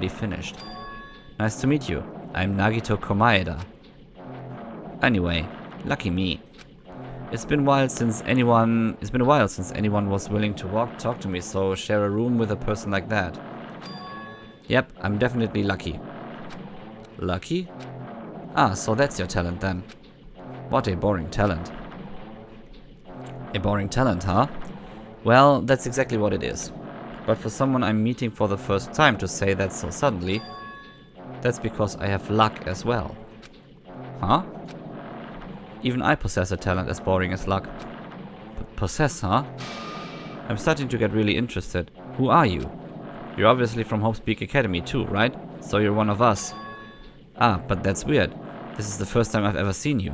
already finished. Nice to meet you. I'm Nagito Komaeda. Anyway, lucky me. It's been a while since anyone was willing to talk to me, so share a room with a person like that. Yep, I'm definitely lucky. Lucky? Ah, so that's your talent then. What a boring talent. A boring talent, huh? Well, that's exactly what it is. But for someone I'm meeting for the first time to say that so suddenly, that's because I have luck as well. Huh? Even I possess a talent as boring as luck. Possess, huh? I'm starting to get really interested. Who are you? You're obviously from Hopespeak Academy too, right? So you're one of us. Ah, but that's weird. This is the first time I've ever seen you.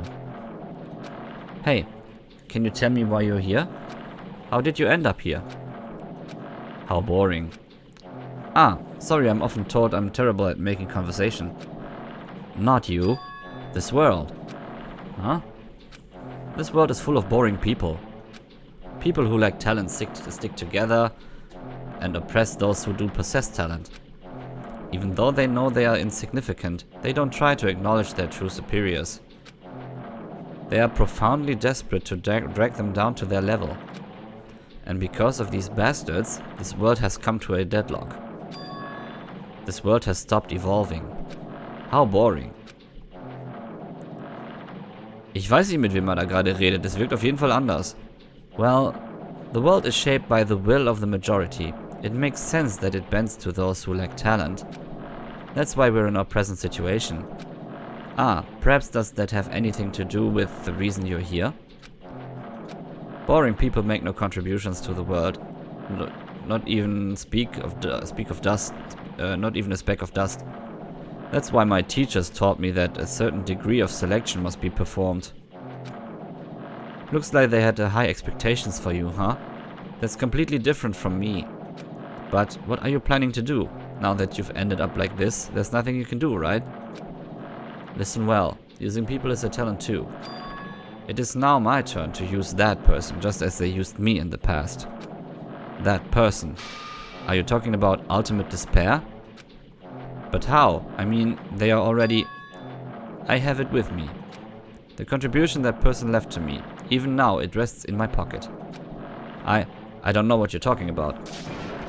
Hey, can you tell me why you're here? How did you end up here? How boring. Ah, sorry, I'm often told I'm terrible at making conversation. Not you. This world. Huh? This world is full of boring people. People who lack talent stick together and oppress those who do possess talent. Even though they know they are insignificant, they don't try to acknowledge their true superiors. They are profoundly desperate to drag them down to their level. And because of these bastards, this world has come to a deadlock. This world has stopped evolving. How boring. Ich weiß nicht, mit wem man da gerade redet. Es wirkt auf jeden Fall anders. Well, the world is shaped by the will of the majority. It makes sense that it bends to those who lack talent. That's why we're in our present situation. Ah, perhaps does that have anything to do with the reason you're here? Boring people make no contributions to the world. Not even speak of dust. Not even a speck of dust. That's why my teachers taught me that a certain degree of selection must be performed. Looks like they had high expectations for you, huh? That's completely different from me. But what are you planning to do? Now that you've ended up like this, there's nothing you can do, right? Listen well, using people is a talent too. It is now my turn to use that person, just as they used me in the past. That person. Are you talking about ultimate despair? But how? I mean, they are already... I have it with me. The contribution that person left to me. Even now, it rests in my pocket. I don't know what you're talking about.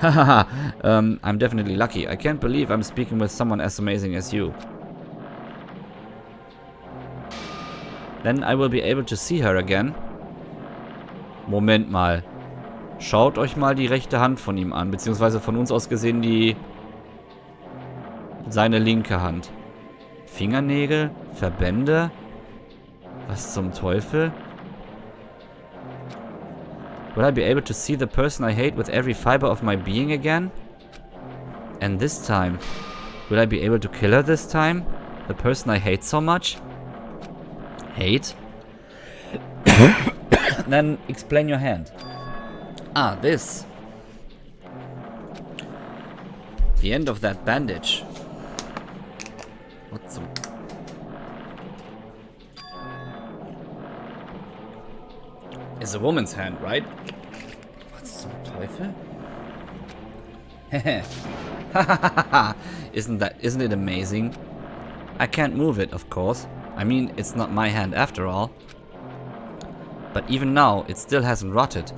Hahaha, I'm definitely lucky. I can't believe I'm speaking with someone as amazing as you. Then I will be able to see her again. Moment mal. Schaut euch mal die rechte Hand von ihm an. Beziehungsweise von uns aus gesehen seine linke Hand. Fingernägel? Verbände? Was zum Teufel? Will I be able to see the person I hate with every fiber of my being again? And this time, will I be able to kill her this time? The person I hate so much? Hate? Then explain your hand. Ah, this. The end of that bandage. What some... Is a woman's hand, right? Was zum Teufel? Isn't it amazing? I can't move it, of course. I mean, it's not my hand after all. But even now, it still hasn't rotted.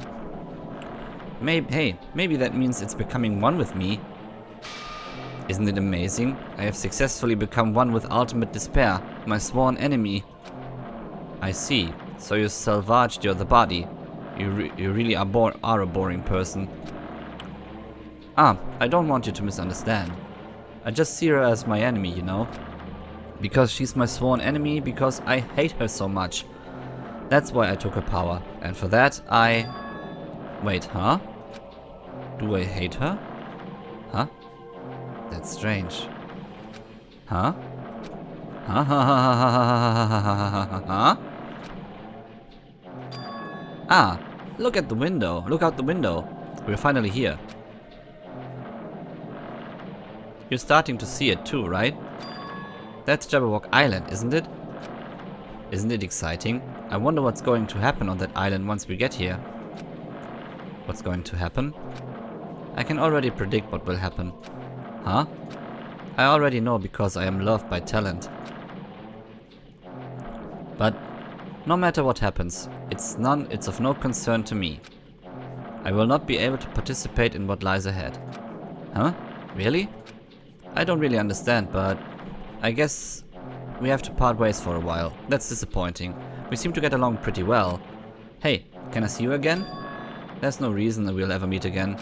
Maybe that means it's becoming one with me. Isn't it amazing? I have successfully become one with ultimate despair, my sworn enemy. I see. So you salvaged the body. You really are a boring person. Ah, I don't want you to misunderstand. I just see her as my enemy, you know? Because she's my sworn enemy, because I hate her so much. That's why I took her power. And for that, Wait, huh? Do I hate her? Huh? That's strange. Huh? Huh? Ah, look at the window. Look out the window. We're finally here. You're starting to see it too, right? That's Jabberwock Island, isn't it? Isn't it exciting? I wonder what's going to happen on that island once we get here. What's going to happen? I can already predict what will happen. Huh? I already know because I am loved by talent. But no matter what happens, it's of no concern to me. I will not be able to participate in what lies ahead. Huh? Really? I don't really understand, but I guess we have to part ways for a while. That's disappointing. We seem to get along pretty well. Hey, can I see you again? There's no reason that we'll ever meet again.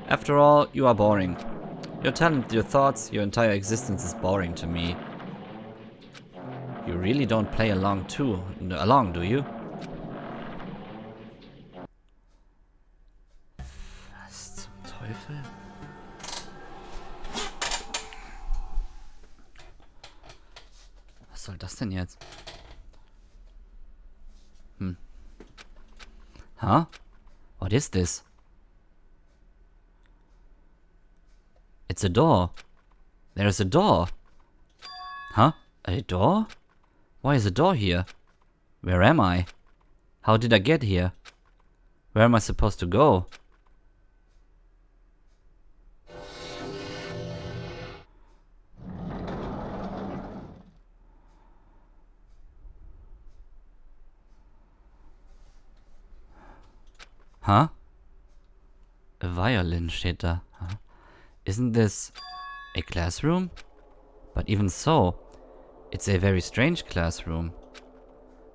After all, you are boring. Your talent, your thoughts, your entire existence is boring to me. You really don't play along, do you? Was zum Teufel? Was soll das denn jetzt? Huh? What is this? It's a door. There is a door. Huh? A door? Why is a door here? Where am I? How did I get here? Where am I supposed to go? Huh? A violin steht da. Huh? Isn't this a classroom? But even so, it's a very strange classroom.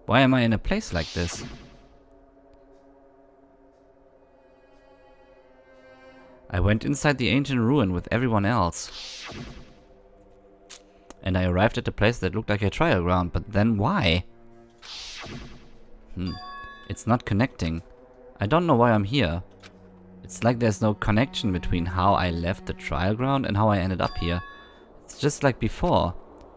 Why am I in a place like this? I went inside the ancient ruin with everyone else. And I arrived at a place that looked like a trial ground, but then why? It's not connecting. I don't know why I'm here. It's like there's no connection between how I left the trial ground and how I ended up here. It's just like before,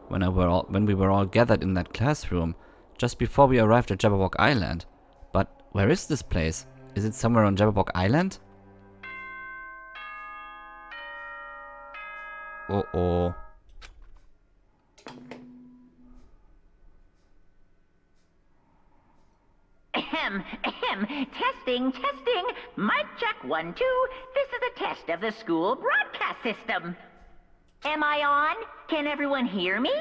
when we were all gathered in that classroom, just before we arrived at Jabberwock Island. But where is this place? Is it somewhere on Jabberwock Island? Oh. Testing. Mic check 1, 2. This is a test of the school broadcast system. Am I on? Can everyone hear me?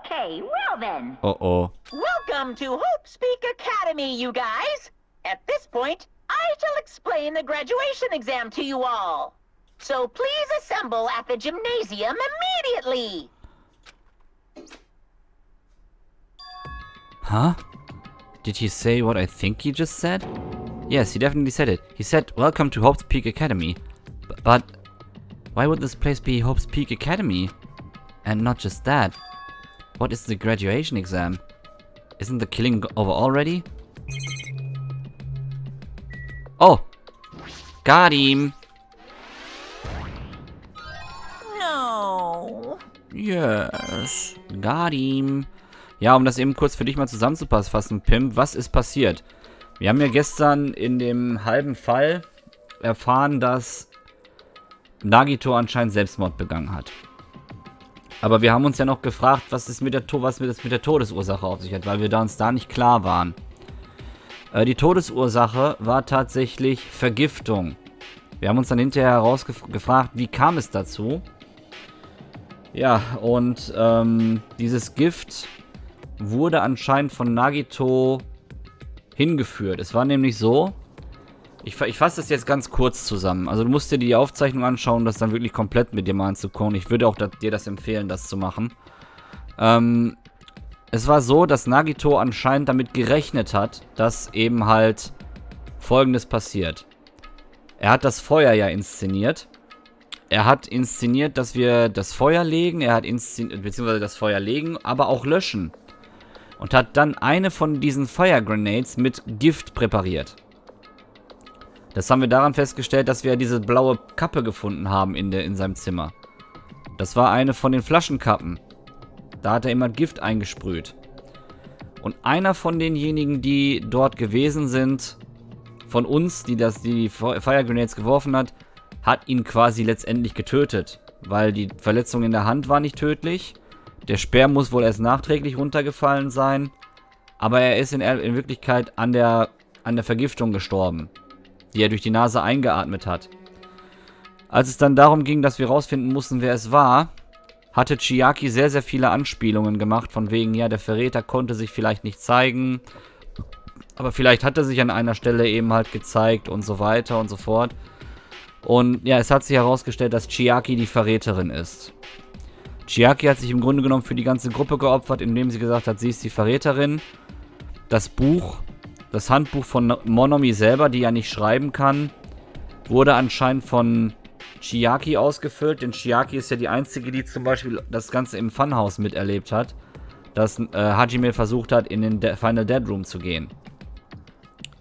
Okay, well then. Uh-oh. Welcome to Hope Speak Academy, you guys. At this point, I shall explain the graduation exam to you all. So please assemble at the gymnasium immediately. Huh? Did he say what I think he just said? Yes, he definitely said it. He said, welcome to Hope's Peak Academy. But why would this place be Hope's Peak Academy? And not just that. What is the graduation exam? Isn't the killing over already? Oh! Got him! No. Yes. Got him. Ja, um das eben kurz für dich mal zusammenzufassen, Pim, was ist passiert? Wir haben ja gestern in dem halben Fall erfahren, dass Nagito anscheinend Selbstmord begangen hat. Aber wir haben uns ja noch gefragt, was mit der Todesursache auf sich hat, weil wir uns da nicht klar waren. Die Todesursache war tatsächlich Vergiftung. Wir haben uns dann hinterher gefragt, wie kam es dazu? Ja, und dieses Gift wurde anscheinend von Nagito hingeführt. Es war nämlich so, ich fasse das jetzt ganz kurz zusammen. Also du musst dir die Aufzeichnung anschauen, das dann wirklich komplett mit dir mal anzugucken. Ich würde auch dir das empfehlen, das zu machen. Es war so, dass Nagito anscheinend damit gerechnet hat, dass eben halt Folgendes passiert. Er hat das Feuer ja inszeniert. Er hat inszeniert, dass wir das Feuer legen, beziehungsweise das Feuer legen, aber auch löschen. Und hat dann eine von diesen Fire Grenades mit Gift präpariert. Das haben wir daran festgestellt, dass wir diese blaue Kappe gefunden haben in seinem Zimmer. Das war eine von den Flaschenkappen. Da hat er immer Gift eingesprüht. Und einer von denjenigen, die dort gewesen sind, von uns, die Fire Grenades geworfen hat ihn quasi letztendlich getötet. Weil die Verletzung in der Hand war nicht tödlich. Der Speer muss wohl erst nachträglich runtergefallen sein. Aber er ist in Wirklichkeit an der Vergiftung gestorben, die er durch die Nase eingeatmet hat. Als es dann darum ging, dass wir rausfinden mussten, wer es war, hatte Chiaki sehr, sehr viele Anspielungen gemacht, von wegen, ja, der Verräter konnte sich vielleicht nicht zeigen, aber vielleicht hat er sich an einer Stelle eben halt gezeigt und so weiter und so fort. Und ja, es hat sich herausgestellt, dass Chiaki die Verräterin ist. Chiaki hat sich im Grunde genommen für die ganze Gruppe geopfert, indem sie gesagt hat, sie ist die Verräterin. Das Buch, das Handbuch von Monomi selber, die ja nicht schreiben kann, wurde anscheinend von Chiaki ausgefüllt, denn Chiaki ist ja die Einzige, die zum Beispiel das Ganze im Funhouse miterlebt hat, dass Hajime versucht hat, in den Final Dead Room zu gehen.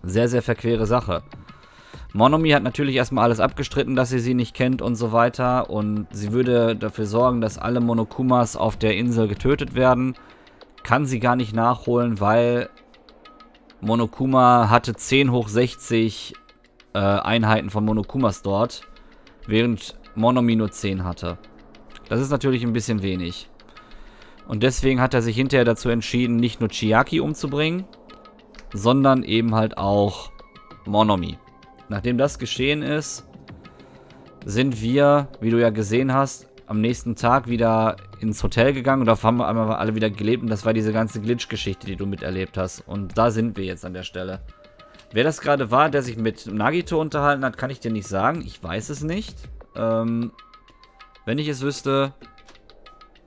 Sehr, sehr verquere Sache. Monomi hat natürlich erstmal alles abgestritten, dass sie nicht kennt und so weiter. Und sie würde dafür sorgen, dass alle Monokumas auf der Insel getötet werden. Kann sie gar nicht nachholen, weil Monokuma hatte 10 hoch 60 Einheiten von Monokumas dort, während Monomi nur 10 hatte. Das ist natürlich ein bisschen wenig. Und deswegen hat er sich hinterher dazu entschieden, nicht nur Chiaki umzubringen, sondern eben halt auch Monomi. Nachdem das geschehen ist, sind wir, wie du ja gesehen hast, am nächsten Tag wieder ins Hotel gegangen und da haben wir einmal alle wieder gelebt und das war diese ganze Glitch-Geschichte, die du miterlebt hast. Und da sind wir jetzt an der Stelle. Wer das gerade war, der sich mit Nagito unterhalten hat, kann ich dir nicht sagen. Ich weiß es nicht. Wenn ich es wüsste,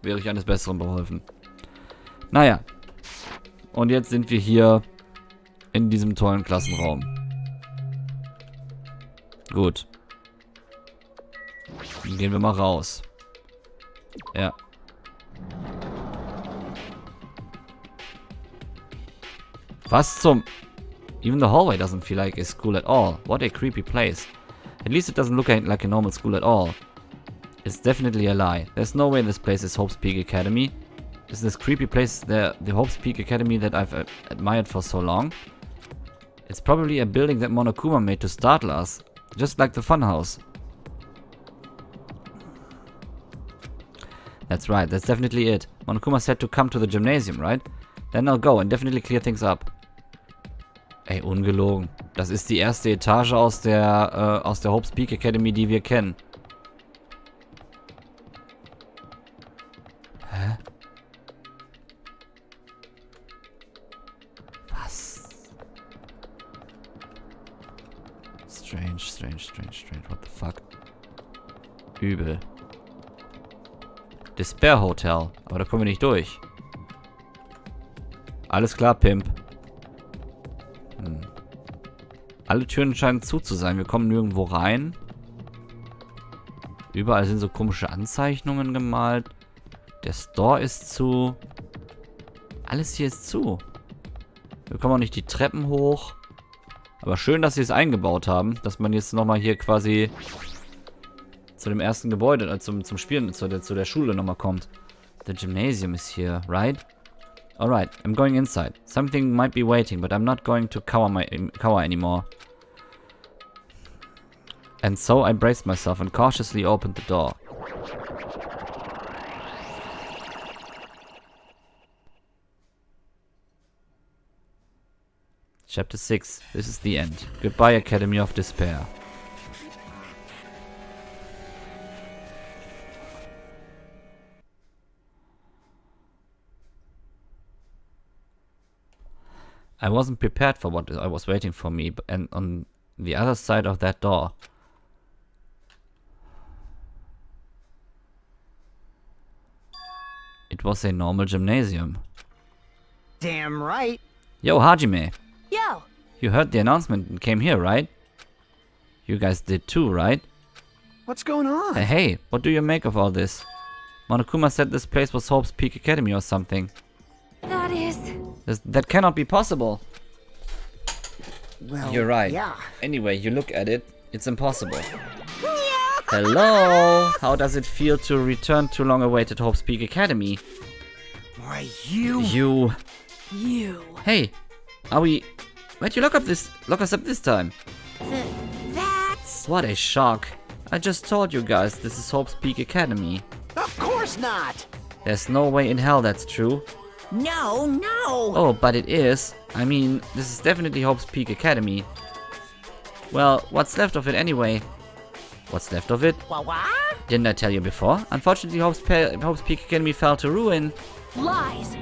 wäre ich eines Besseren beholfen. Naja. Und jetzt sind wir hier in diesem tollen Klassenraum. Gut. Dann gehen wir mal raus. Ja. Was zum... Even the hallway doesn't feel like a school at all. What a creepy place. At least it doesn't look like a normal school at all. It's definitely a lie. There's no way this place is Hope's Peak Academy. Is this creepy place the Hope's Peak Academy that I've admired for so long? It's probably a building that Monokuma made to startle us. Just like the funhouse. That's right, that's definitely it. Monokuma said to come to the gymnasium, right? Then I'll go and definitely clear things up. Ey, ungelogen. Das ist die erste Etage aus der Hope's Peak Academy, die wir kennen. Hä? Was? Strange. What the fuck? Übel. Despair Hotel. Aber da kommen wir nicht durch. Alles klar, Pimp. Alle Türen scheinen zu sein. Wir kommen nirgendwo rein. Überall sind so komische Anzeichnungen gemalt. Der Store ist zu. Alles hier ist zu. Wir kommen auch nicht die Treppen hoch. Aber schön, dass sie es eingebaut haben. Dass man jetzt nochmal hier quasi zu dem ersten Gebäude, zum Spielen, zu der Schule nochmal kommt. The gymnasium is here, right? Alright, I'm going inside. Something might be waiting, but I'm not going to cower anymore. And so I braced myself and cautiously opened the door. Chapter 6. This is the end. Goodbye, Academy of Despair. I wasn't prepared for what was waiting for me, and on the other side of that door. It was a normal gymnasium. Damn right. Yo, Hajime. Yo, You heard the announcement and came here, right? You guys did too, right? What's going on? Hey, what do you make of all this? Monokuma said this place was Hope's Peak Academy or something. That is... That cannot be possible. Well, You're right. Yeah. Anyway, you look at it, it's impossible. Hello! How does it feel to return to long-awaited Hope's Peak Academy? Why, you... You. Hey, are we... Where'd you lock us up this time? That's... What a shock. I just told you guys this is Hope's Peak Academy. Of course not! There's no way in hell that's true. no. Oh, but it is. I mean, this is definitely Hope's Peak Academy. Well, what's left of it anyway? What's left of it? What? Didn't I tell you before? Unfortunately, Hope's Peak Academy fell to ruin. Lies.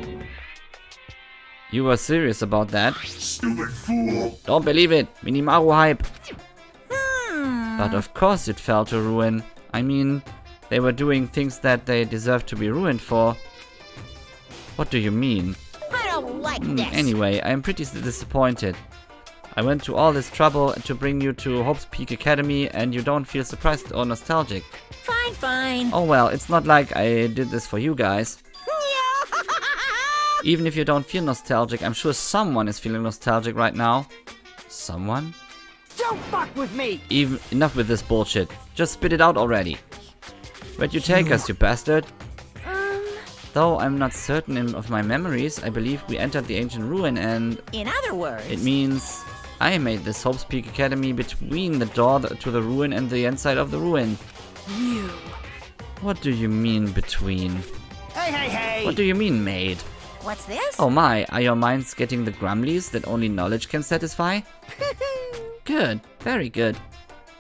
You were serious about that? Stupid fool! Don't believe it! Minimaru hype! But of course it fell to ruin. I mean, they were doing things that they deserved to be ruined for. What do you mean? I don't like this. Anyway, I am pretty disappointed. I went to all this trouble to bring you to Hope's Peak Academy and you don't feel surprised or nostalgic. Fine, fine. Oh well, it's not like I did this for you guys. Even if you don't feel nostalgic, I'm sure someone is feeling nostalgic right now. Someone? Don't fuck with me! Even enough with this bullshit. Just spit it out already. Where'd you take us, you bastard? Though I'm not certain of my memories, I believe we entered the ancient ruin and... In other words... It means I made this Hope's Peak Academy between the door to the ruin and the inside of the ruin. You. What do you mean between? Hey, hey, hey! What do you mean made? What's this? Oh my, are your minds getting the grumblies that only knowledge can satisfy? Good, very good.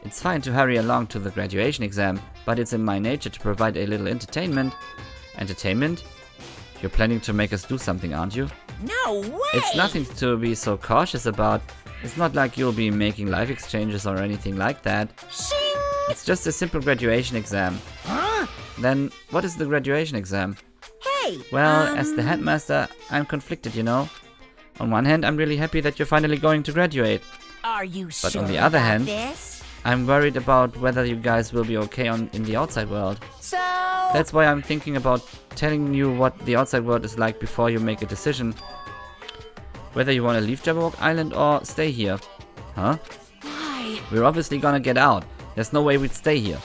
It's fine to hurry along to the graduation exam, but it's in my nature to provide a little entertainment. Entertainment? You're planning to make us do something, aren't you? No way! It's nothing to be so cautious about. It's not like you'll be making life exchanges or anything like that. Shing! It's just a simple graduation exam. Huh? Then, what is the graduation exam? Hey! Well, as the headmaster, I'm conflicted, you know. On one hand, I'm really happy that you're finally going to graduate. Are you But sure on the other about hand, this? I'm worried about whether you guys will be okay in the outside world. So... That's why I'm thinking about telling you what the outside world is like before you make a decision. Whether you want to leave Jabberwock Island or stay here. Huh? Why? We're obviously gonna get out. There's no way we'd stay here.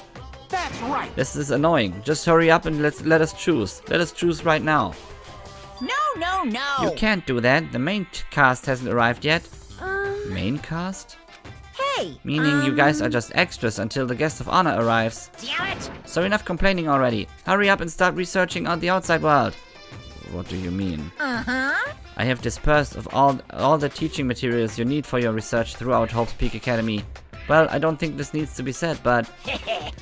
That's right! This is annoying. Just hurry up and let us choose. Let us choose right now. No! You can't do that. The main cast hasn't arrived yet. Main cast? Hey! Meaning you guys are just extras until the guest of honor arrives. Damn it! So enough complaining already. Hurry up and start researching on the outside world. What do you mean? Uh-huh. I have dispersed of all the teaching materials you need for your research throughout Hope's Peak Academy. Well, I don't think this needs to be said, but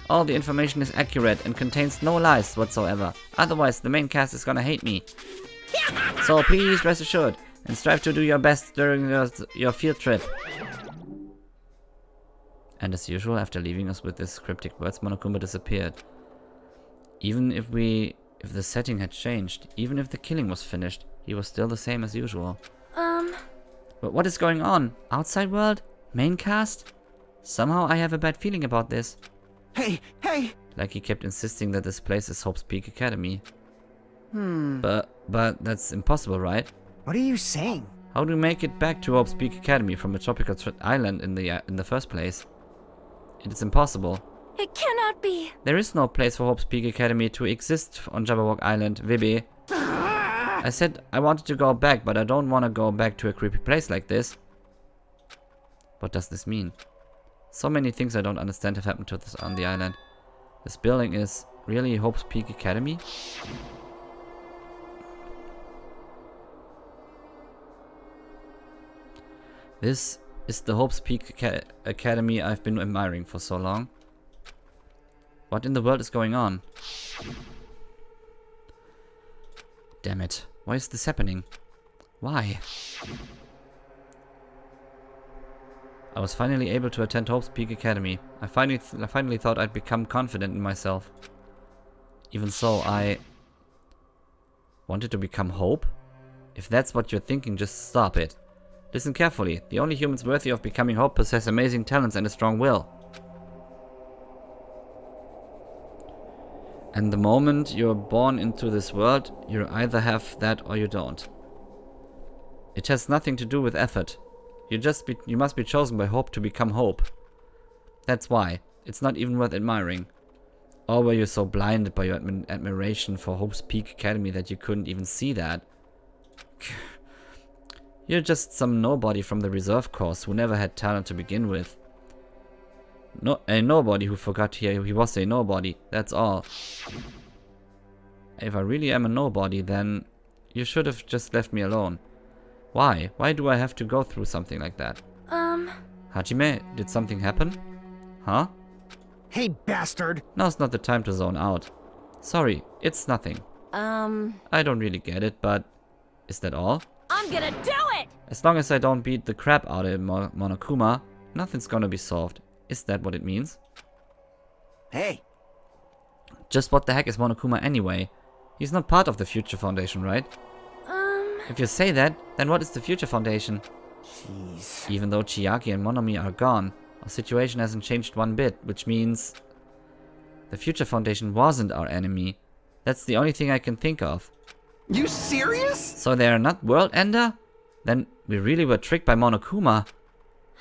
all the information is accurate and contains no lies whatsoever. Otherwise, the main cast is gonna hate me. So please rest assured and strive to do your best during your field trip. And as usual, after leaving us with these cryptic words, Monokuma disappeared. Even if the setting had changed, even if the killing was finished, he was still the same as usual. But what is going on? Outside world? Main cast? Somehow I have a bad feeling about this. Hey, hey! Like he kept insisting that this place is Hope's Peak Academy. But that's impossible, right? What are you saying? How do we make it back to Hope's Peak Academy from a tropical island in the first place? It is impossible. It cannot be. There is no place for Hope's Peak Academy to exist on Jabberwock Island, Wibby. I said I wanted to go back, but I don't want to go back to a creepy place like this. What does this mean? So many things I don't understand have happened to us on the island. This building is really Hope's Peak Academy? This is the Hope's Peak Academy I've been admiring for so long. What in the world is going on? Damn it. Why is this happening? Why? I was finally able to attend Hope's Peak Academy. I finally thought I'd become confident in myself. Even so, I wanted to become Hope? If that's what you're thinking, just stop it. Listen carefully. The only humans worthy of becoming Hope possess amazing talents and a strong will. And the moment you're born into this world, you either have that or you don't. It has nothing to do with effort. You must be chosen by Hope to become Hope. That's why. It's not even worth admiring. Or were you so blinded by your admiration for Hope's Peak Academy that you couldn't even see that? You're just some nobody from the reserve course who never had talent to begin with. A nobody who forgot he was a nobody, that's all. If I really am a nobody, then you should have just left me alone. Why? Why do I have to go through something like that? Hajime, did something happen? Huh? Hey, bastard. Now's not the time to zone out. Sorry, it's nothing. I don't really get it, but is that all? I'm gonna do it! As long as I don't beat the crap out of Monokuma, nothing's gonna be solved. Is that what it means? Hey. Just what the heck is Monokuma anyway? He's not part of the Future Foundation, right? If you say that, then what is the Future Foundation? Jeez. Even though Chiaki and Monomi are gone, our situation hasn't changed one bit, which means the Future Foundation wasn't our enemy. That's the only thing I can think of. You serious? So they are not World Ender? Then we really were tricked by Monokuma.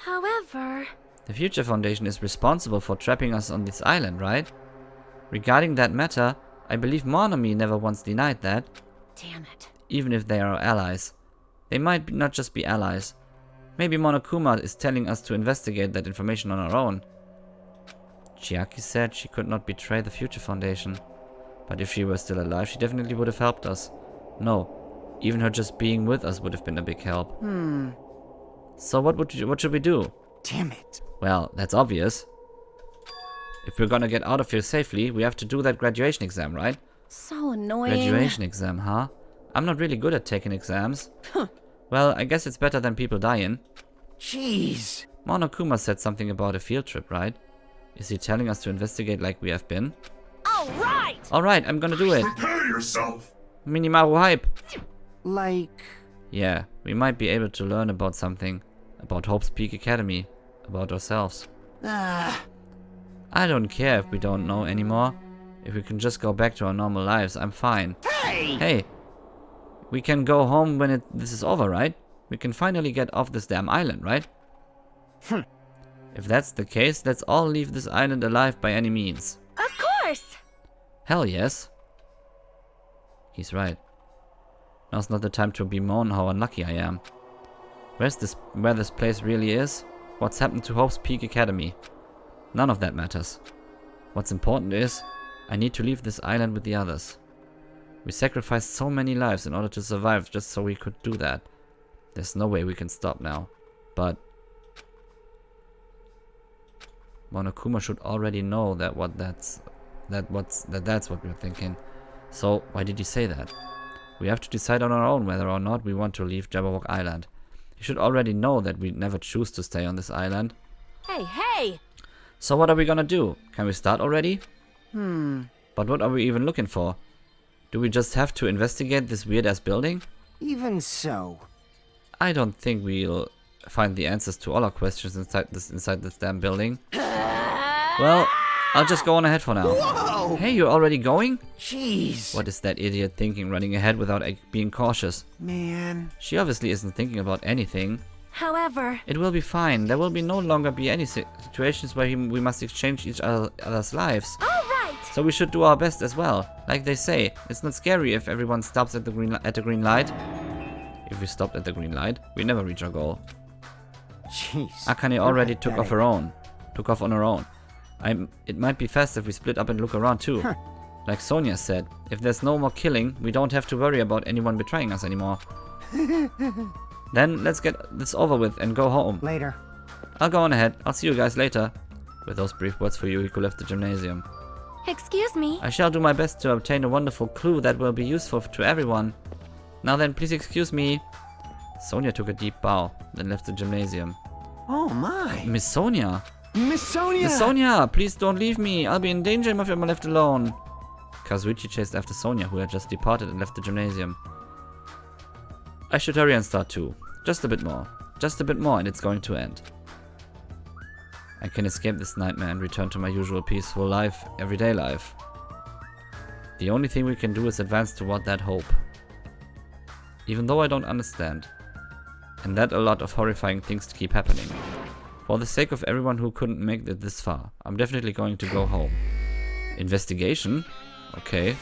However... The Future Foundation is responsible for trapping us on this island, right? Regarding that matter, I believe Monomi never once denied that. Damn it. Even if they are our allies. They might not just be allies. Maybe Monokuma is telling us to investigate that information on our own. Chiaki said she could not betray the Future Foundation. But if she were still alive, she definitely would have helped us. No, even her just being with us would have been a big help. So what should we do? Damn it. Well, that's obvious. If we're gonna get out of here safely, we have to do that graduation exam, right? So annoying. Graduation exam, huh? I'm not really good at taking exams. Well, I guess it's better than people dying. Jeez. Monokuma said something about a field trip, right? Is he telling us to investigate like we have been? Alright! Alright, I'm gonna do it. Prepare yourself. Minimaru hype. Like... Yeah, we might be able to learn about something. About Hope's Peak Academy. About ourselves. I don't care if we don't know anymore. If we can just go back to our normal lives, I'm fine. Hey! Hey! We can go home when this is over, right? We can finally get off this damn island, right? If that's the case, let's all leave this island alive by any means. Of course! Hell yes. He's right. Now's not the time to bemoan how unlucky I am. Where this place really is? What's happened to Hope's Peak Academy? None of that matters. What's important is, I need to leave this island with the others. We sacrificed so many lives in order to survive just so we could do that. There's no way we can stop now. But Monokuma should already know that that's what we're thinking. So why did he say that? We have to decide on our own whether or not we want to leave Jabberwock Island. He should already know that we never choose to stay on this island. Hey, hey! So what are we gonna do? Can we start already? But what are we even looking for? Do we just have to investigate this weird-ass building? Even so. I don't think we'll find the answers to all our questions inside this damn building. Well, I'll just go on ahead for now. Whoa! Hey, you're already going? Jeez. What is that idiot thinking, running ahead without being cautious? Man. She obviously isn't thinking about anything. However... It will be fine. There will no longer be any situations where we must exchange each other's lives. Alright! So we should do our best as well. Like they say, it's not scary if everyone stops at the green light. If we stopped at the green light, we never reach our goal. Jeez. Akane already took off on her own. It might be fast if we split up and look around too. Like Sonia said, if there's no more killing, we don't have to worry about anyone betraying us anymore. Then let's get this over with and go home. Later. I'll go on ahead. I'll see you guys later. With those brief words for Yuriko left the gymnasium. Excuse me. I shall do my best to obtain a wonderful clue that will be useful to everyone. Now then, please excuse me. Sonia took a deep bow, then left the gymnasium. Oh my. Miss Sonia! Miss Sonia! Miss Sonia! Please don't leave me! I'll be in danger if I'm left alone! Kazuichi chased after Sonia, who had just departed and left the gymnasium. I should hurry and start too. Just a bit more. Just a bit more and it's going to end. I can escape this nightmare and return to my usual peaceful life, everyday life. The only thing we can do is advance toward that hope. Even though I don't understand. And that a lot of horrifying things to keep happening. For the sake of everyone who couldn't make it this far, I'm definitely going to go home. Investigation? Okay.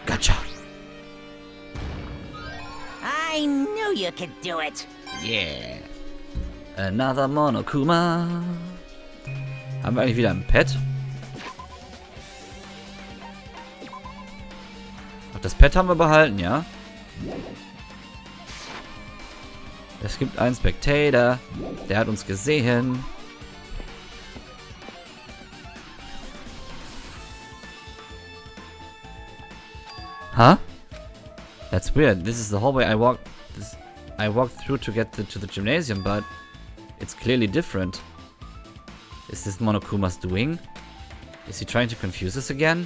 Gotcha! I knew you could do it. Yeah. Another Monokuma. Haben wir eigentlich wieder ein Pet? Ach, das Pet haben wir behalten, ja? Es gibt einen Spectator. Der hat uns gesehen. Huh? That's weird. This is the hallway I walked through to get to the gymnasium, but it's clearly different. Is this Monokuma's doing? Is he trying to confuse us again?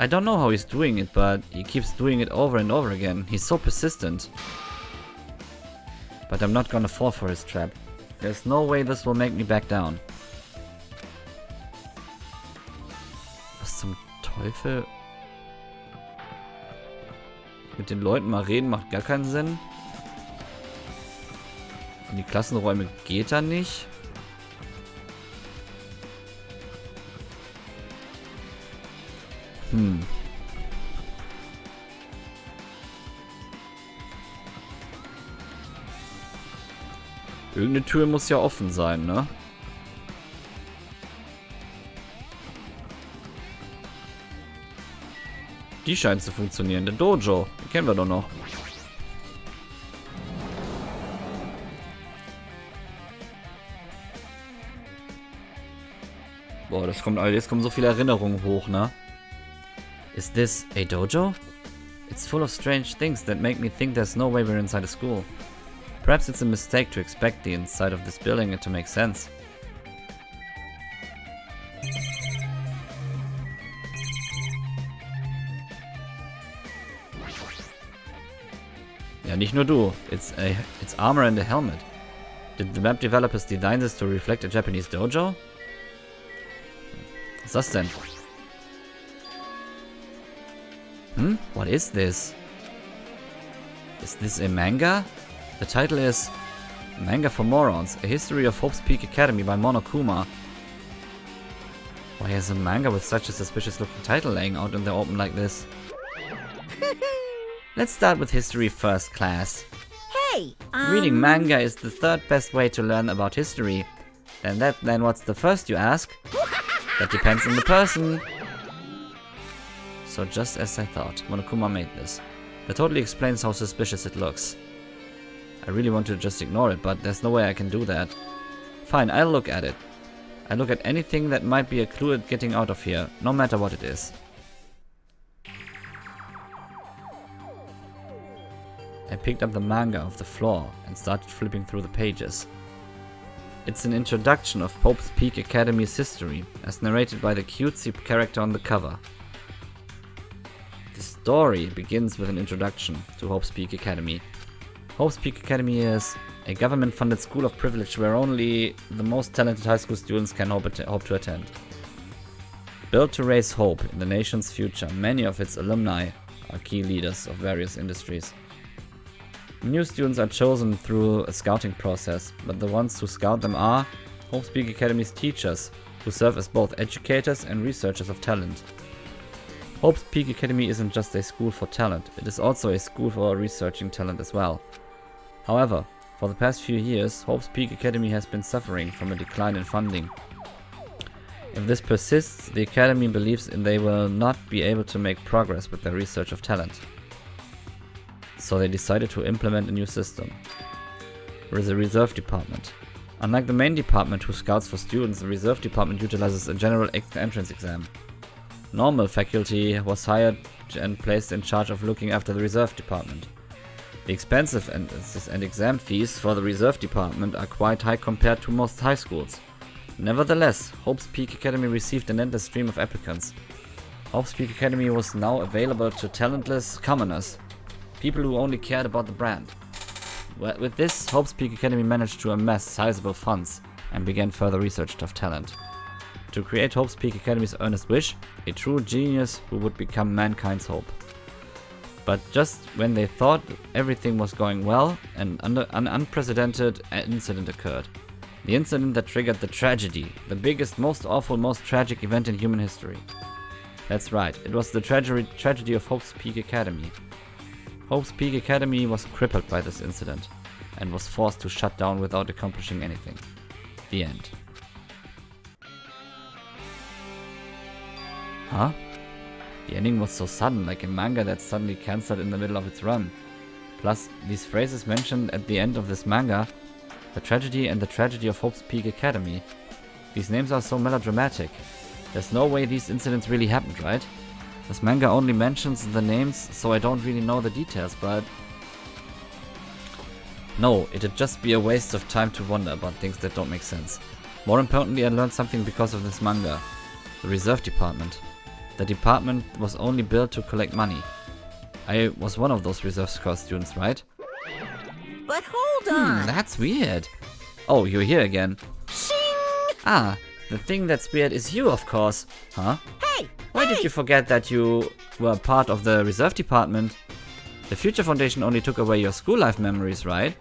I don't know how he's doing it, but he keeps doing it over and over again. He's so persistent. But I'm not gonna fall for his trap. There's no way this will make me back down. Was zum Teufel? Mit den Leuten mal reden macht gar keinen Sinn. In die Klassenräume geht er nicht. Irgendeine Tür muss ja offen sein, ne? Die scheint zu funktionieren. Der Dojo. Den kennen wir doch noch. Boah, jetzt kommen so viele Erinnerungen hoch, ne? Is this a dojo? It's full of strange things that make me think there's no way we're inside a school. Perhaps it's a mistake to expect the inside of this building and to make sense. Ja, nicht nur du. It's armor and a helmet. Did the map developers design this to reflect a Japanese dojo? Was ist das denn? What is this? Is this a manga? The title is Manga for Morons, A History of Hope's Peak Academy by Monokuma. Why is a manga with such a suspicious looking title laying out in the open like this? Let's start with history first, class. Hey, Reading manga is the third best way to learn about history. Then what's the first, you ask? That depends on the person. So just as I thought, Monokuma made this. That totally explains how suspicious it looks. I really want to just ignore it, but there's no way I can do that. Fine, I'll look at it. I look at anything that might be a clue at getting out of here, no matter what it is. I picked up the manga off the floor and started flipping through the pages. It's an introduction of Hope's Peak Academy's history, as narrated by the cutesy character on the cover. The story begins with an introduction to Hope's Peak Academy. Hope's Peak Academy is a government-funded school of privilege where only the most talented high school students can hope to attend. Built to raise hope in the nation's future, many of its alumni are key leaders of various industries. New students are chosen through a scouting process, but the ones who scout them are Hope's Peak Academy's teachers, who serve as both educators and researchers of talent. Hope's Peak Academy isn't just a school for talent, it is also a school for researching talent as well. However, for the past few years, Hope's Peak Academy has been suffering from a decline in funding. If this persists, the Academy believes they will not be able to make progress with their research of talent. So they decided to implement a new system. There is a reserve department. Unlike the main department who scouts for students, the reserve department utilizes a general entrance exam. Normal faculty was hired and placed in charge of looking after the reserve department. The expensive and exam fees for the reserve department are quite high compared to most high schools. Nevertheless, Hope's Peak Academy received an endless stream of applicants. Hope's Peak Academy was now available to talentless commoners, people who only cared about the brand. With this, Hope's Peak Academy managed to amass sizable funds and began further research of talent. To create Hope's Peak Academy's earnest wish, a true genius who would become mankind's hope. But just when they thought everything was going well, an unprecedented incident occurred. The incident that triggered the tragedy, the biggest, most awful, most tragic event in human history. That's right, it was the tragedy of Hope's Peak Academy. Hope's Peak Academy was crippled by this incident, and was forced to shut down without accomplishing anything. The end. Huh? The ending was so sudden, like a manga that's suddenly cancelled in the middle of its run. Plus, these phrases mentioned at the end of this manga, the tragedy and the tragedy of Hope's Peak Academy. These names are so melodramatic. There's no way these incidents really happened, right? This manga only mentions the names, so I don't really know the details, but... No, it'd just be a waste of time to wonder about things that don't make sense. More importantly, I learned something because of this manga. The reserve department. The department was only built to collect money. I was one of those reserve corps students, right? But hold on. That's weird. Oh, you're here again. Shing! Ah, the thing that's weird is you, of course. Huh? Hey! Why did you forget that you were part of the reserve department? The Future Foundation only took away your school life memories, right?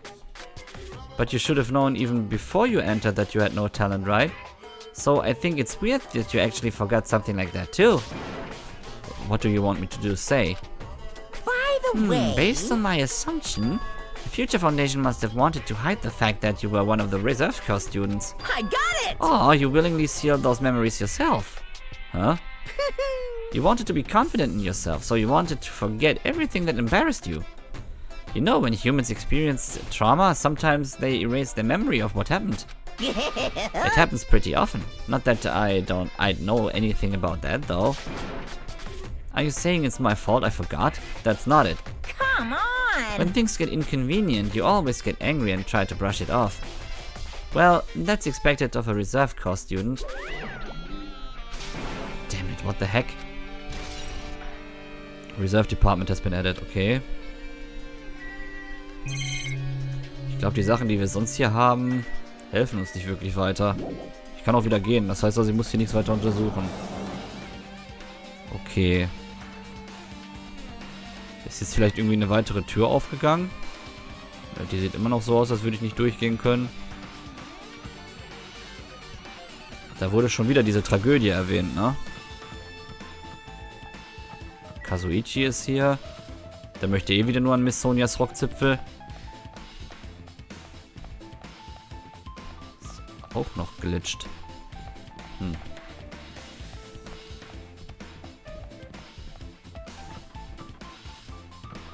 But you should have known even before you entered that you had no talent, right? So I think it's weird that you actually forgot something like that too. What do you want me to do? Say? By the way... Based on my assumption, the Future Foundation must have wanted to hide the fact that you were one of the reserve corps students. I got it! Oh, you willingly sealed those memories yourself. Huh? You wanted to be confident in yourself, so you wanted to forget everything that embarrassed you. You know, when humans experience trauma, sometimes they erase their memory of what happened. It happens pretty often. Not that I know anything about that, though. Are you saying it's my fault I forgot? That's not it. Come on! When things get inconvenient, you always get angry and try to brush it off. Well, that's expected of a reserve corps student. Damn it, what the heck? Reserve Department has been added, okay. Ich glaube, die Sachen, die wir sonst hier haben, helfen uns nicht wirklich weiter. Ich kann auch wieder gehen, das heißt also, ich muss hier nichts weiter untersuchen. Okay. Ist jetzt vielleicht irgendwie eine weitere Tür aufgegangen? Die sieht immer noch so aus, als würde ich nicht durchgehen können. Da wurde schon wieder diese Tragödie erwähnt, ne? Kazuichi ist hier. Der möchte eh wieder nur an Miss Sonias Rockzipfel. Ist auch noch glitscht.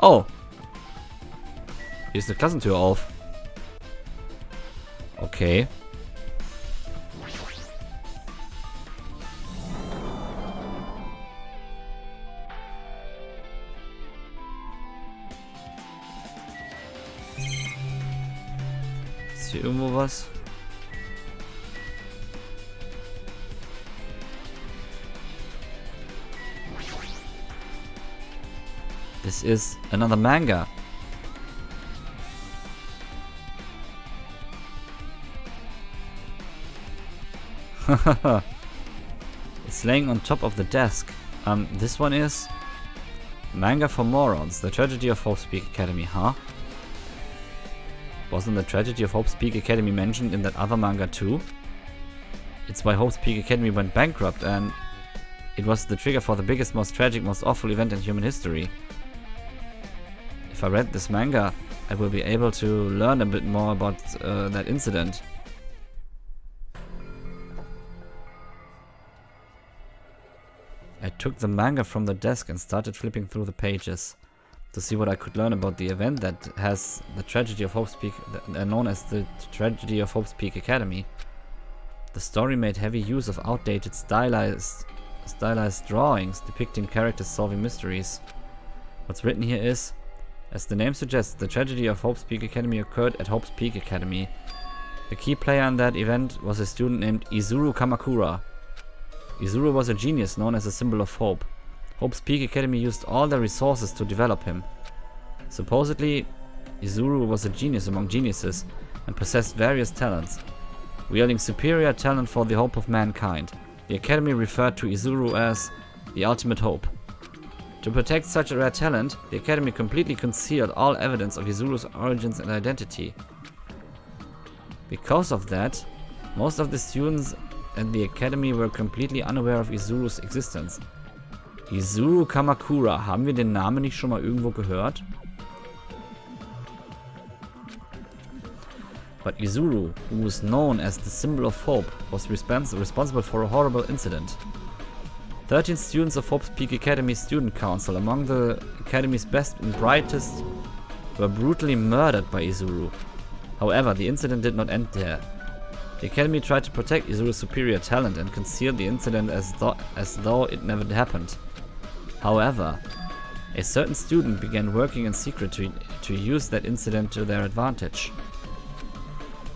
Oh. Hier ist eine Klassentür auf. Okay. Ist hier irgendwo was? This is another manga. It's laying on top of the desk. This one is Manga for Morons, The Tragedy of Hope's Peak Academy, huh? Wasn't the Tragedy of Hope's Peak Academy mentioned in that other manga too? It's why Hope's Peak Academy went bankrupt, and it was the trigger for the biggest, most tragic, most awful event in human history. If I read this manga, I will be able to learn a bit more about that incident. I took the manga from the desk and started flipping through the pages to see what I could learn about the event that has the tragedy of Hope's Peak, known as the Tragedy of Hope's Peak Academy. The story made heavy use of outdated stylized drawings depicting characters solving mysteries. What's written here is, as the name suggests, the tragedy of Hope's Peak Academy occurred at Hope's Peak Academy. The key player in that event was a student named Izuru Kamakura. Izuru was a genius known as a symbol of hope. Hope's Peak Academy used all their resources to develop him. Supposedly, Izuru was a genius among geniuses and possessed various talents. Wielding superior talent for the hope of mankind, the Academy referred to Izuru as the ultimate hope. To protect such a rare talent, the Academy completely concealed all evidence of Izuru's origins and identity. Because of that, most of the students at the Academy were completely unaware of Izuru's existence. Izuru Kamakura, haben wir den Namen nicht schon mal irgendwo gehört? But Izuru, who was known as the symbol of hope, was responsible for a horrible incident. 13 students of Hope's Peak Academy Student Council, among the Academy's best and brightest, were brutally murdered by Izuru. However, the incident did not end there. The Academy tried to protect Izuru's superior talent and concealed the incident as though it never happened. However, a certain student began working in secret to use that incident to their advantage.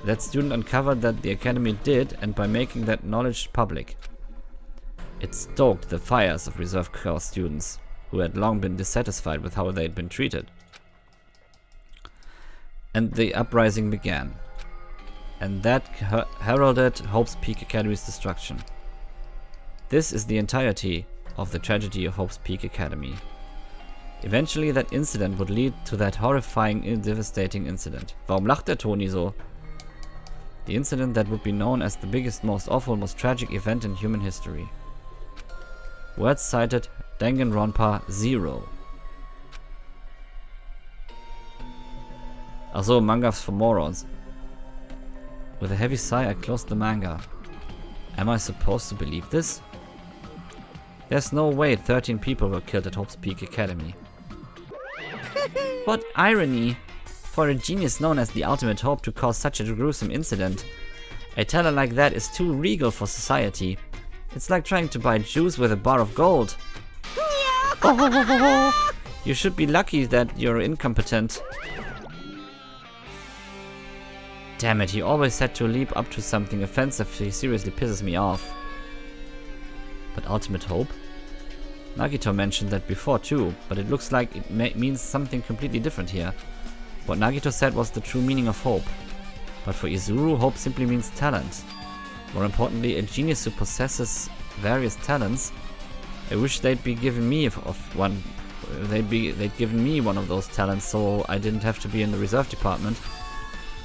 That student uncovered that the academy did, and by making that knowledge public, it stoked the fires of Reserve Corps students, who had long been dissatisfied with how they had been treated. And the uprising began. And that heralded Hope's Peak Academy's destruction. This is the entirety of the tragedy of Hope's Peak Academy. Eventually that incident would lead to that horrifying and devastating incident. Warum lacht der Toni so? The incident that would be known as the biggest, most awful, most tragic event in human history. Words cited Danganronpa 0. Achso, Mangas for Morons. With a heavy sigh I closed the manga. Am I supposed to believe this? There's no way 13 people were killed at Hope's Peak Academy. What irony! For a genius known as the Ultimate Hope to cause such a gruesome incident. A talent like that is too regal for society. It's like trying to buy juice with a bar of gold. Oh, you should be lucky that you're incompetent. Damn it, he always had to leap up to something offensive. He seriously pisses me off. But Ultimate Hope? Nagito mentioned that before too, but it looks like it means something completely different here. What Nagito said was the true meaning of hope. But for Izuru, hope simply means talent. More importantly, a genius who possesses various talents. I wish they'd be giving me one. They'd given me one of those talents, so I didn't have to be in the reserve department.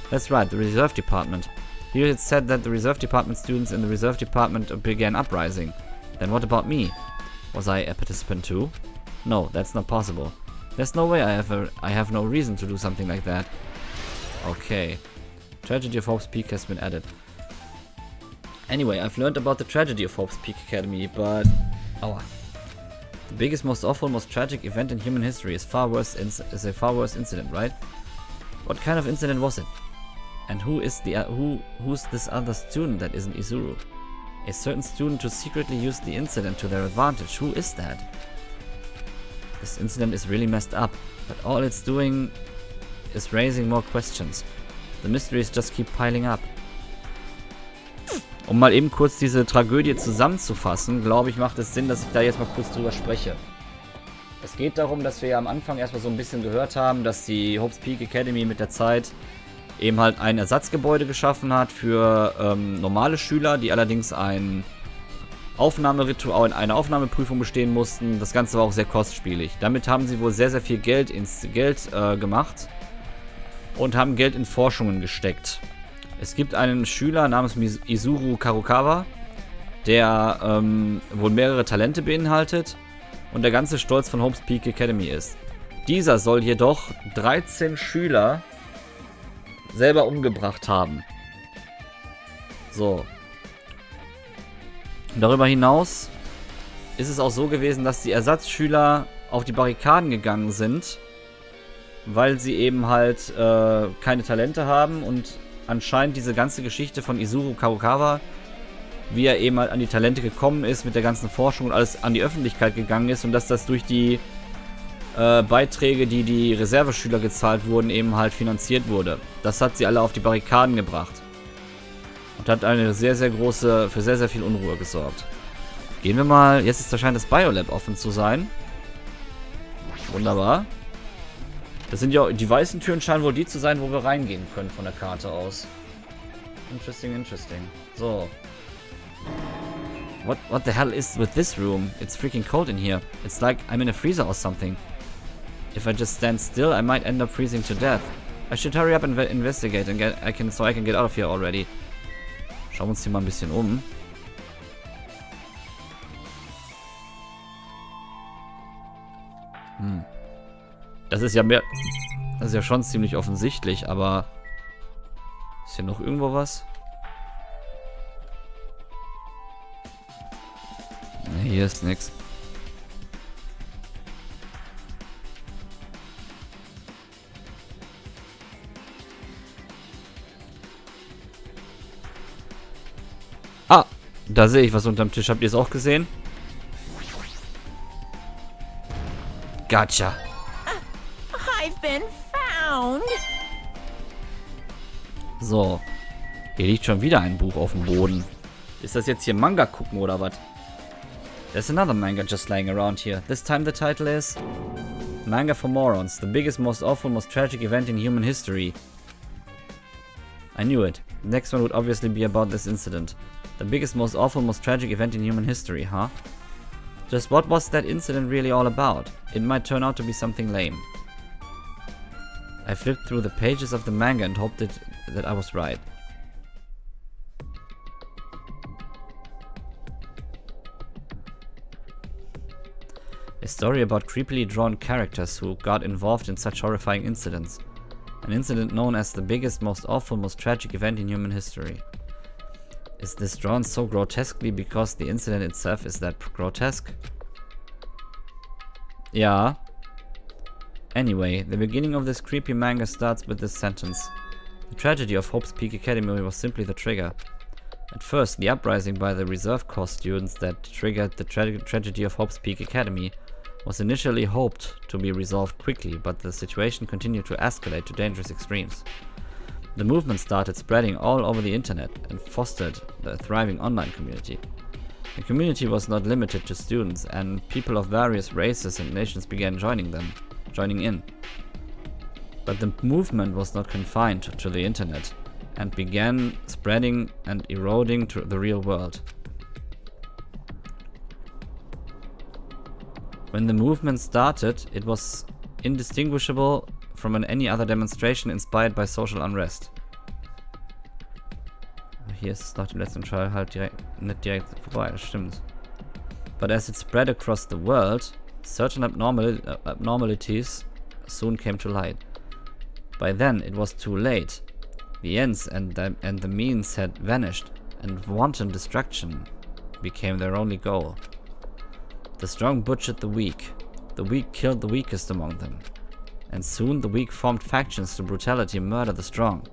That's right, the reserve department. Here it said that the reserve department students in the reserve department began uprising. Then what about me? Was I a participant too? No, that's not possible. There's no way I have no reason to do something like that. Okay. Tragedy of Hope's Peak has been added. Anyway, I've learned about the tragedy of Hope's Peak Academy, but... Oh. The biggest, most awful, most tragic event in human history is a far worse incident, right? What kind of incident was it? And who's this other student that isn't Izuru? A certain student who secretly used the incident to their advantage. Who is that? This incident is really messed up, but all it's doing is raising more questions. The mysteries just keep piling up. Um mal eben kurz diese Tragödie zusammenzufassen, glaube ich, macht es Sinn, dass ich da jetzt mal kurz drüber spreche. Es geht darum, dass wir ja am Anfang erstmal so ein bisschen gehört haben, dass die Hope's Peak Academy mit der Zeit eben halt ein Ersatzgebäude geschaffen hat für normale Schüler, die allerdings ein Aufnahmeritual, eine Aufnahmeprüfung bestehen mussten. Das Ganze war auch sehr kostspielig. Damit haben sie wohl sehr, sehr viel Geld gemacht und haben Geld in Forschungen gesteckt. Es gibt einen Schüler namens Izuru Karukawa, der wohl mehrere Talente beinhaltet und der ganze Stolz von Hope's Peak Academy ist. Dieser soll jedoch 13 Schüler selber umgebracht haben. So. Darüber hinaus ist es auch so gewesen, dass die Ersatzschüler auf die Barrikaden gegangen sind, weil sie eben halt keine Talente haben und anscheinend diese ganze Geschichte von Izuru Karukawa, wie er eben halt an die Talente gekommen ist, mit der ganzen Forschung und alles an die Öffentlichkeit gegangen ist und dass das durch die Beiträge, die die Reserveschüler gezahlt wurden, eben halt finanziert wurde. Das hat sie alle auf die Barrikaden gebracht. Und hat eine sehr, sehr große, für sehr, sehr viel Unruhe gesorgt. Gehen wir mal, jetzt scheint das Biolab offen zu sein. Wunderbar. Das sind ja, die weißen Türen scheinen wohl die zu sein, wo wir reingehen können von der Karte aus. Interesting, interesting. So. What the hell is with this room? It's freaking cold in here. It's like I'm in a freezer or something. If I just stand still, I might end up freezing to death. I should hurry up and investigate and so I can get out of here already. Schauen wir uns hier mal ein bisschen um. Das ist ja schon ziemlich offensichtlich, aber ist hier noch irgendwo was? Ne, hier ist nix. Ah, da sehe ich was unterm Tisch. Habt ihr es auch gesehen? Gotcha. I've been found. So. Hier liegt schon wieder ein Buch auf dem Boden. Ist das jetzt hier Manga gucken oder was? There's another manga just lying around here. This time the title is Manga for Morons, the biggest, most awful, most tragic event in human history. I knew it. The next one would obviously be about this incident. The biggest, most awful, most tragic event in human history, huh? Just what was that incident really all about? It might turn out to be something lame. I flipped through the pages of the manga and hoped that I was right. A story about creepily drawn characters who got involved in such horrifying incidents. An incident known as the biggest, most awful, most tragic event in human history. Is this drawn so grotesquely because the incident itself is that grotesque? Yeah. Anyway, the beginning of this creepy manga starts with this sentence. The tragedy of Hope's Peak Academy was simply the trigger. At first, the uprising by the Reserve Corps students that triggered the tragedy of Hope's Peak Academy was initially hoped to be resolved quickly, but the situation continued to escalate to dangerous extremes. The movement started spreading all over the internet and fostered a thriving online community. The community was not limited to students, and people of various races and nations began joining in. But the movement was not confined to the internet, and began spreading and eroding to the real world. When the movement started, it was indistinguishable from any other demonstration inspired by social unrest. Hier ist es nach dem letzten Trial halt nicht direkt vorbei, das stimmt. But as it spread across the world, certain abnormalities soon came to light. By then, it was too late. The ends and the means had vanished, and wanton destruction became their only goal. The strong butchered the weak killed the weakest among them, and soon the weak formed factions to brutality murder the strong.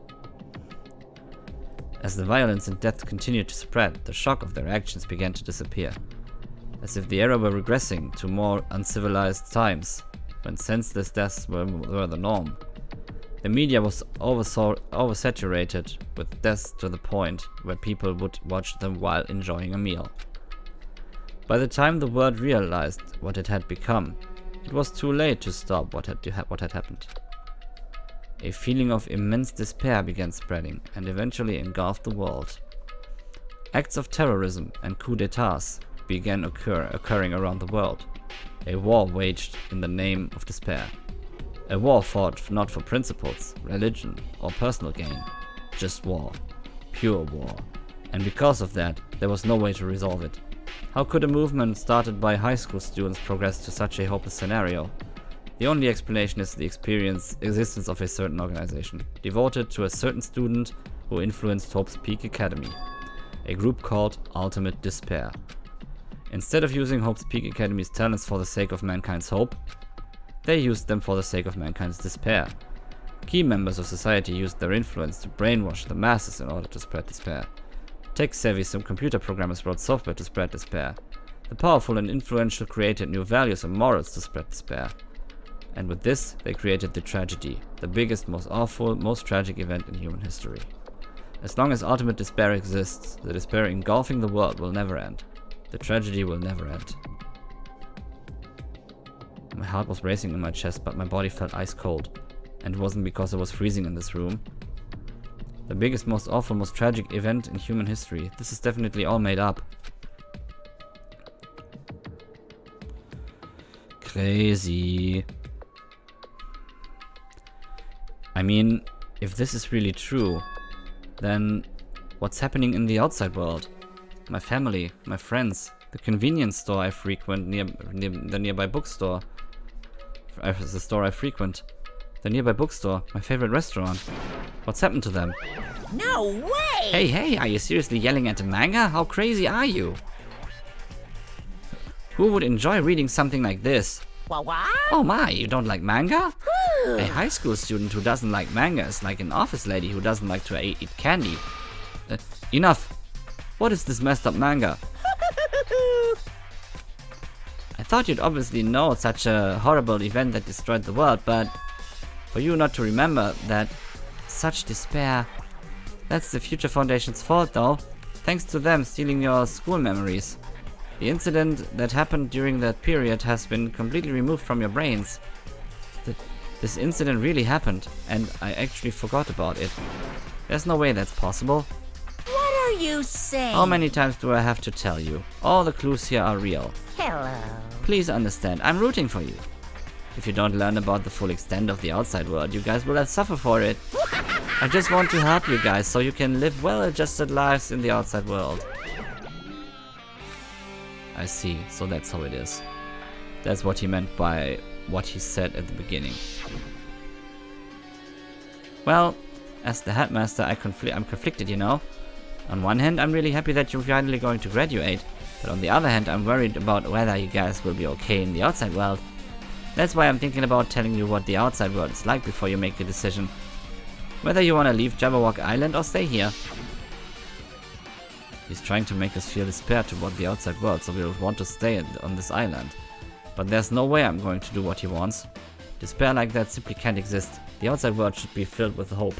As the violence and death continued to spread, the shock of their actions began to disappear, as if the era were regressing to more uncivilized times, when senseless deaths were the norm. The media was oversaturated with deaths to the point where people would watch them while enjoying a meal. By the time the world realized what it had become, it was too late to stop what had happened. A feeling of immense despair began spreading and eventually engulfed the world. Acts of terrorism and coups d'etats began occurring around the world. A war waged in the name of despair. A war fought not for principles, religion, or personal gain. Just war. Pure war. And because of that, there was no way to resolve it. How could a movement started by high school students progress to such a hopeless scenario? The only explanation is the existence of a certain organization, devoted to a certain student who influenced Hope's Peak Academy. A group called Ultimate Despair. Instead of using Hope's Peak Academy's talents for the sake of mankind's hope, they used them for the sake of mankind's despair. Key members of society used their influence to brainwash the masses in order to spread despair. Tech-savvy some computer programmers wrote software to spread despair. The powerful and influential created new values and morals to spread despair. And with this, they created the tragedy, the biggest, most awful, most tragic event in human history. As long as ultimate despair exists, the despair engulfing the world will never end. The tragedy will never end. My heart was racing in my chest, but my body felt ice cold. And it wasn't because I was freezing in this room. The biggest, most awful, most tragic event in human history. This is definitely all made up. Crazy. I mean, if this is really true, then what's happening in the outside world? My family, my friends, the convenience store I frequent near the nearby bookstore. The store I frequent. The nearby bookstore, my favorite restaurant. What's happened to them? No way! Hey, are you seriously yelling at a manga? How crazy are you? Who would enjoy reading something like this? What? Oh my, you don't like manga? A high school student who doesn't like manga is like an office lady who doesn't like to eat candy. Enough! What is this messed up manga? I thought you'd obviously know such a horrible event that destroyed the world, but for you not to remember that such despair, that's the Future Foundation's fault though. Thanks to them stealing your school memories. The incident that happened during that period has been completely removed from your brains. This incident really happened, and I actually forgot about it. There's no way that's possible. What are you saying? How many times do I have to tell you? All the clues here are real. Hello. Please understand, I'm rooting for you. If you don't learn about the full extent of the outside world, you guys will have to suffer for it. I just want to help you guys so you can live well-adjusted lives in the outside world. I see, so that's how it is. That's what he meant by what he said at the beginning. Well, as the headmaster, I'm conflicted, you know. On one hand, I'm really happy that you're finally going to graduate, but on the other hand, I'm worried about whether you guys will be okay in the outside world. That's why I'm thinking about telling you what the outside world is like before you make a decision. Whether you want to leave Jabberwock Island or stay here. He's trying to make us feel despair toward the outside world, so we'll want to stay on this island. But there's no way I'm going to do what he wants. Despair like that simply can't exist. The outside world should be filled with hope.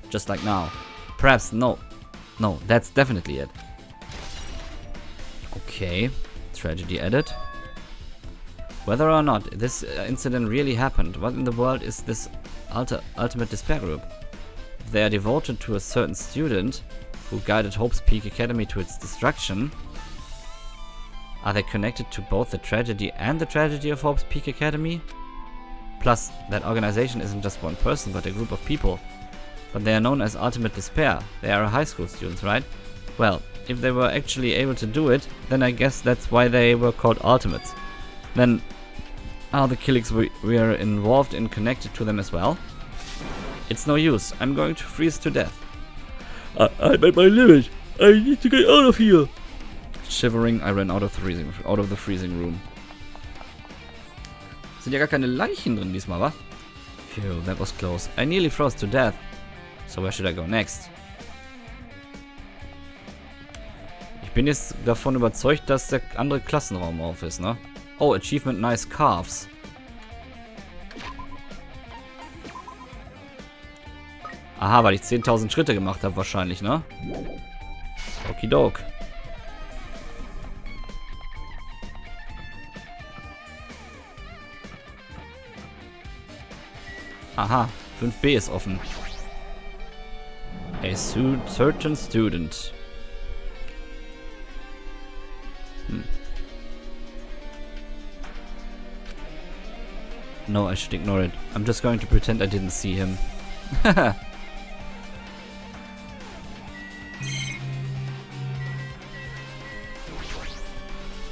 Just like now. Perhaps no. No, that's definitely it. Okay. Tragedy added. Whether or not this incident really happened, what in the world is this ultimate despair group? If they are devoted to a certain student who guided Hope's Peak Academy to its destruction, are they connected to both the tragedy and the tragedy of Hope's Peak Academy? Plus, that organization isn't just one person, but a group of people. But they are known as Ultimate Despair. They are high school students, right? Well, if they were actually able to do it, then I guess that's why they were called Ultimates. Then, are the killings we are involved in connected to them as well? It's no use. I'm going to freeze to death. I'm at my limit. I need to get out of here. Shivering, I ran out of the freezing room. Sind ja gar keine Leichen drin diesmal, wa? Phew, that was close. I nearly froze to death. So where should I go next? Ich bin jetzt davon überzeugt, dass der andere Klassenraum auf ist, ne? Oh, Achievement Nice Calves. Aha, weil ich 10.000 Schritte gemacht habe wahrscheinlich, ne? Okidok. Aha, 5b ist offen. A certain student. No, I should ignore it. I'm just going to pretend I didn't see him.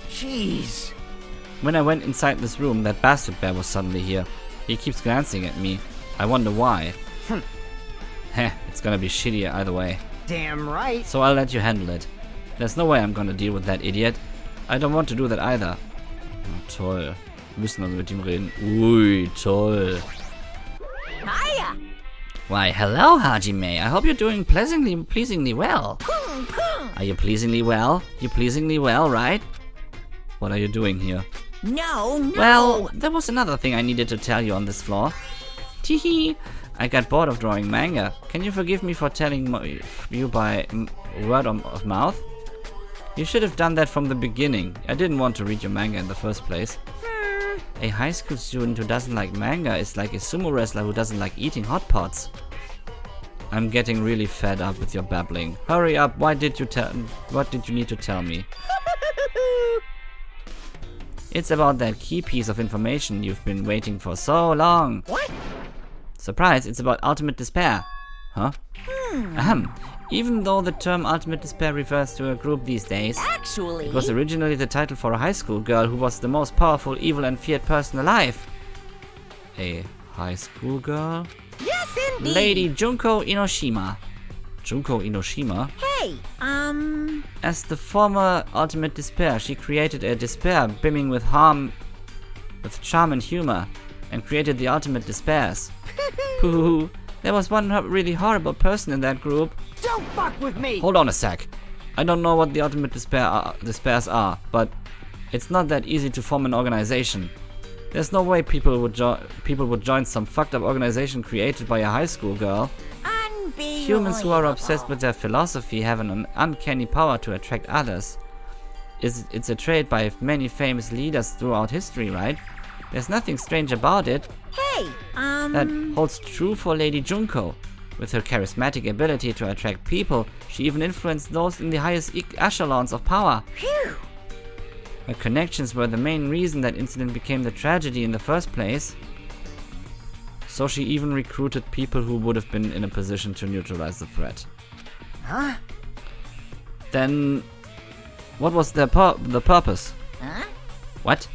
Jeez. When I went inside this room, that bastard bear was suddenly here. He keeps glancing at me. I wonder why. Heh, it's gonna be shitty either way. Damn right. So I'll let you handle it. There's no way I'm gonna deal with that idiot. I don't want to do that either. Oh, toll. Wir müssen also mit ihm reden. Ui, toll. Hiya. Why, hello, Hajime. I hope you're doing pleasingly well. Are you pleasingly well? You pleasingly well, right? What are you doing here? No. Well, there was another thing I needed to tell you on this floor. Teehee. I got bored of drawing manga. Can you forgive me for telling you by word of mouth? You should have done that from the beginning. I didn't want to read your manga in the first place. A high school student who doesn't like manga is like a sumo wrestler who doesn't like eating hot pots. I'm getting really fed up with your babbling. Hurry up, what did you need to tell me? It's about that key piece of information you've been waiting for so long. What? Surprise, it's about ultimate despair. Huh? Even though the term ultimate despair refers to a group these days, Actually. it was originally the title for a high school girl who was the most powerful, evil and feared person alive. A high school girl? Yes, indeed. Lady Junko Inoshima. Junko Inoshima? Hey, As the former ultimate despair, she created a despair brimming with charm and humor, and created the ultimate despairs. Hoo, there was one really horrible person in that group. Don't fuck with me. Hold on a sec. I don't know what the ultimate despairs are, but It's not that easy to form an organization. There's no way people would join some fucked up organization created by a high school girl. Humans who are obsessed with their philosophy have an uncanny power to attract others. It's a trait by many famous leaders throughout history, right? There's nothing strange about it. Hey, That holds true for Lady Junko. With her charismatic ability to attract people, she even influenced those in the highest echelons of power. Phew. Her connections were the main reason that incident became the tragedy in the first place. So she even recruited people who would have been in a position to neutralize the threat. Huh? Then, what was the purpose? Huh? What?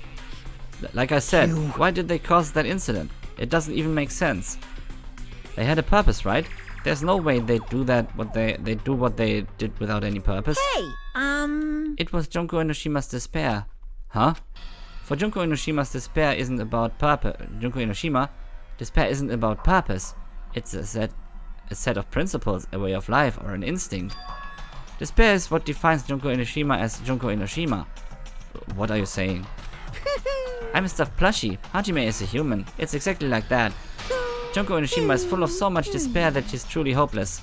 Like I said, You- why did they cause that incident? It doesn't even make sense. They had a purpose, right? There's no way they do what they did without any purpose. Hey, It was Junko Enoshima's despair. Huh? For Junko Enoshima's despair isn't about purpose. Junko Enoshima, despair isn't about purpose. It's a set of principles, a way of life, or an instinct. Despair is what defines Junko Enoshima as Junko Enoshima. What are you saying? I'm a stuffed plushie. Hajime is a human. It's exactly like that. Junko Enoshima is full of so much despair that she's truly hopeless.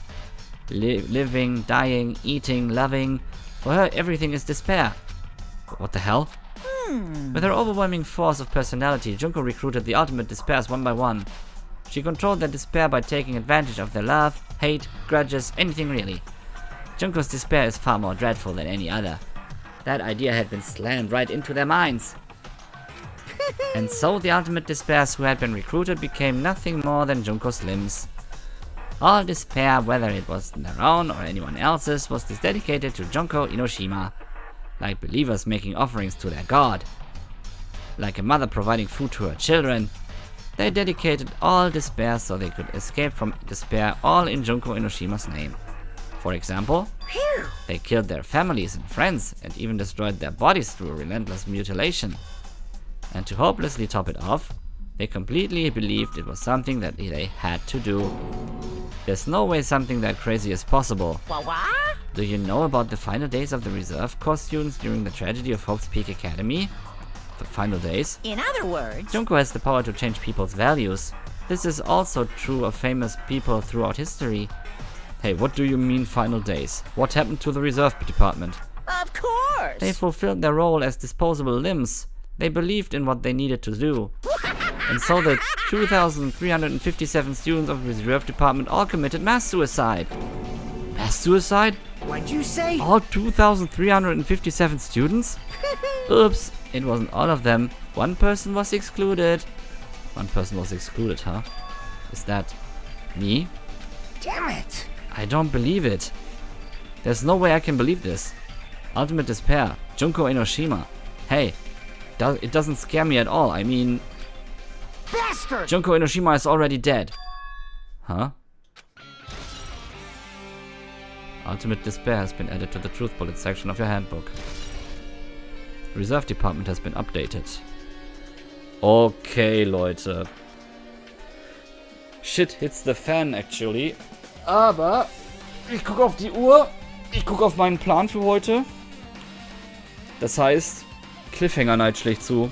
Living, dying, eating, loving. For her, everything is despair. What the hell? With her overwhelming force of personality, Junko recruited the ultimate despairs one by one. She controlled their despair by taking advantage of their love, hate, grudges, anything really. Junko's despair is far more dreadful than any other. That idea had been slammed right into their minds. And so the ultimate despairs who had been recruited became nothing more than Junko's limbs. All despair, whether it was their own or anyone else's, was dedicated to Junko Enoshima. Like believers making offerings to their god. Like a mother providing food to her children. They dedicated all despair so they could escape from despair, all in Junko Enoshima's name. For example, phew. they killed their families and friends and even destroyed their bodies through relentless mutilation. And to hopelessly top it off, they completely believed it was something that they had to do. There's no way something that crazy is possible. What? Do you know about the final days of the reserve corps students during the tragedy of Hope's Peak Academy? The final days? In other words, Junko has the power to change people's values. This is also true of famous people throughout history. Hey, what do you mean final days? What happened to the reserve department? of course. They fulfilled their role as disposable limbs. They believed in what they needed to do. And so the 2,357 students of the reserve department all committed mass suicide. Mass suicide? What'd you say? All 2,357 students? Oops, it wasn't all of them. One person was excluded. One person was excluded, huh? Is that me? Damn it. I don't believe it. There's no way I can believe this. Ultimate despair. Junko Enoshima. Hey, it doesn't scare me at all. I mean, Bastard! Junko Enoshima is already dead. Huh? Ultimate despair has been added to the truth bullet section of your handbook. Reserve Department has been updated. Okay, Leute. Shit hits the fan, actually. Aber ich gucke auf die Uhr. Ich gucke auf meinen Plan für heute. Das heißt, Cliffhanger Night schlägt zu.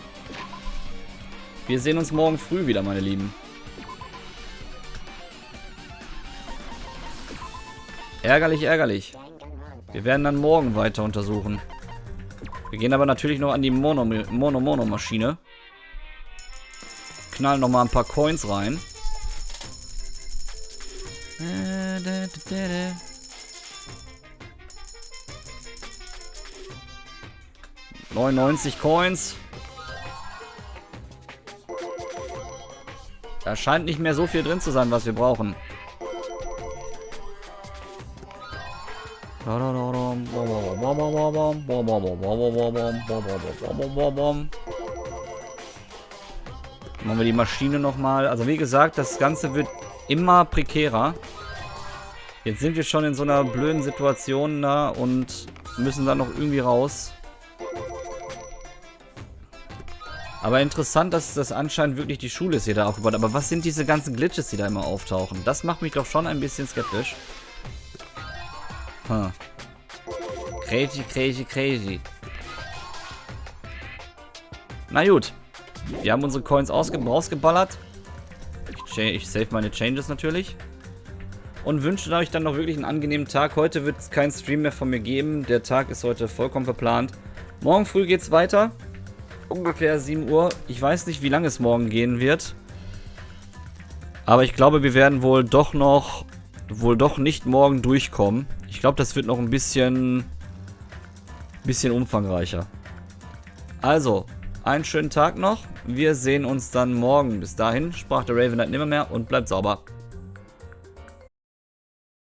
Wir sehen uns morgen früh wieder, meine Lieben. Ärgerlich, ärgerlich. Wir werden dann morgen weiter untersuchen. Wir gehen aber natürlich noch an die Mono-Maschine. Knallen nochmal ein paar Coins rein. 99 Coins. Da scheint nicht mehr so viel drin zu sein, was wir brauchen. Machen wir die Maschine nochmal. Also wie gesagt, das Ganze wird immer prekärer. Jetzt sind wir schon in so einer blöden Situation da und müssen da noch irgendwie raus. Aber interessant, dass das anscheinend wirklich die Schule ist hier da aufgebaut. Aber was sind diese ganzen Glitches, die da immer auftauchen? Das macht mich doch schon ein bisschen skeptisch. Crazy, crazy, crazy. Na gut. Wir haben unsere Coins rausgeballert. Ich save meine Changes natürlich. Und wünsche euch dann noch wirklich einen angenehmen Tag. Heute wird es keinen Stream mehr von mir geben. Der Tag ist heute vollkommen verplant. Morgen früh geht's weiter. Ungefähr 7 Uhr. Ich weiß nicht, wie lange es morgen gehen wird. Aber ich glaube, wir werden wohl doch nicht morgen durchkommen. Ich glaube, das wird noch ein bisschen umfangreicher. Also, einen schönen Tag noch. Wir sehen uns dann morgen. Bis dahin sprach der Raven halt nimmer mehr und bleibt sauber.